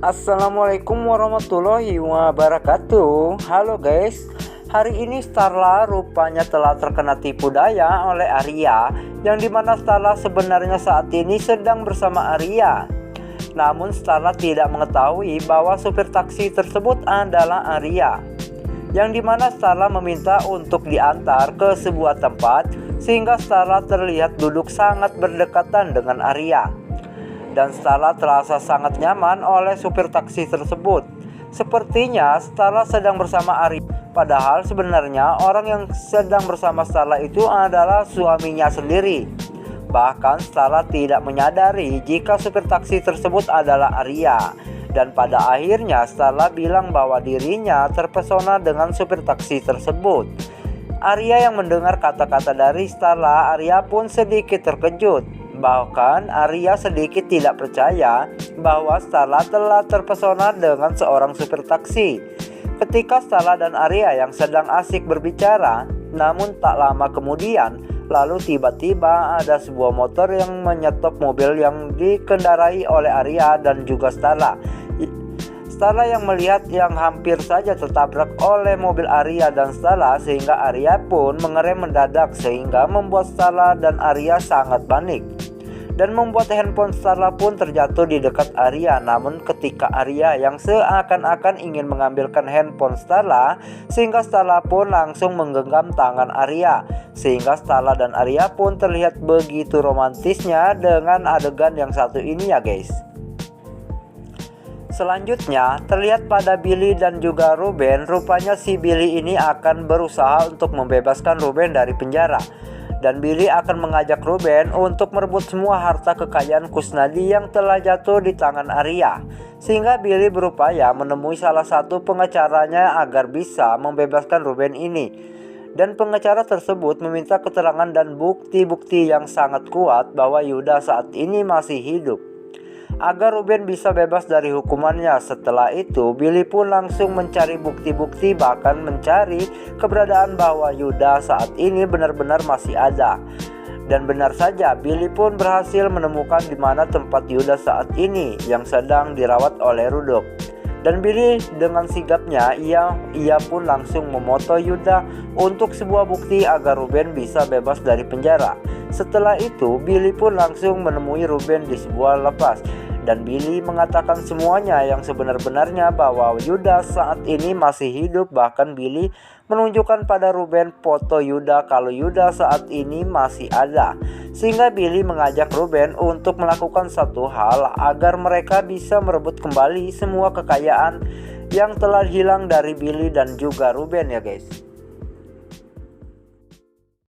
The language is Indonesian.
Assalamualaikum warahmatullahi wabarakatuh. Halo guys, hari ini Starla rupanya telah terkena tipu daya oleh Arya, yang dimana Starla sebenarnya saat ini sedang bersama Arya. Namun Starla tidak mengetahui bahwa supir taksi tersebut adalah Arya, yang dimana Starla meminta untuk diantar ke sebuah tempat, sehingga Starla terlihat duduk sangat berdekatan dengan Arya. Dan Starla terasa sangat nyaman oleh supir taksi tersebut. Sepertinya Starla sedang bersama Arya, padahal sebenarnya orang yang sedang bersama Starla itu adalah suaminya sendiri. Bahkan Starla tidak menyadari jika supir taksi tersebut adalah Arya. Dan pada akhirnya Starla bilang bahwa dirinya terpesona dengan supir taksi tersebut. Arya yang mendengar kata-kata dari Starla, Arya pun sedikit terkejut. Bahkan Arya sedikit tidak percaya bahwa Starla telah terpesona dengan seorang supir taksi. Ketika Starla dan Arya yang sedang asik berbicara, namun tak lama kemudian, lalu tiba-tiba ada sebuah motor yang menyetop mobil yang dikendarai oleh Arya dan juga Starla. Starla yang melihat yang hampir saja tertabrak oleh mobil Arya dan Starla, sehingga Arya pun mengerem mendadak, sehingga membuat Starla dan Arya sangat panik. Dan membuat handphone Starla pun terjatuh di dekat Arya. Namun ketika Arya yang seakan-akan ingin mengambilkan handphone Starla, sehingga Starla pun langsung menggenggam tangan Arya, sehingga Starla dan Arya pun terlihat begitu romantisnya dengan adegan yang satu ini ya guys. Selanjutnya terlihat pada Billy dan juga Ruben. Rupanya si Billy ini akan berusaha untuk membebaskan Ruben dari penjara. Dan Billy akan mengajak Ruben untuk merebut semua harta kekayaan Kusnadi yang telah jatuh di tangan Arya. Sehingga Billy berupaya menemui salah satu pengacaranya agar bisa membebaskan Ruben ini. Dan pengacara tersebut meminta keterangan dan bukti-bukti yang sangat kuat bahwa Yuda saat ini masih hidup, agar Ruben bisa bebas dari hukumannya. Setelah itu Billy pun langsung mencari bukti-bukti, bahkan mencari keberadaan bahwa Yuda saat ini benar-benar masih ada. Dan benar saja, Billy pun berhasil menemukan di mana tempat Yuda saat ini yang sedang dirawat oleh Rudolf. Dan Billy dengan sigapnya ia pun langsung memoto Yuda untuk sebuah bukti agar Ruben bisa bebas dari penjara. Setelah itu Billy pun langsung menemui Ruben di sebuah lapas. Dan Billy mengatakan semuanya yang sebenar-benarnya bahwa Yuda saat ini masih hidup. Bahkan Billy menunjukkan pada Ruben foto Yuda kalau Yuda saat ini masih ada. Sehingga Billy mengajak Ruben untuk melakukan satu hal agar mereka bisa merebut kembali semua kekayaan yang telah hilang dari Billy dan juga Ruben ya guys.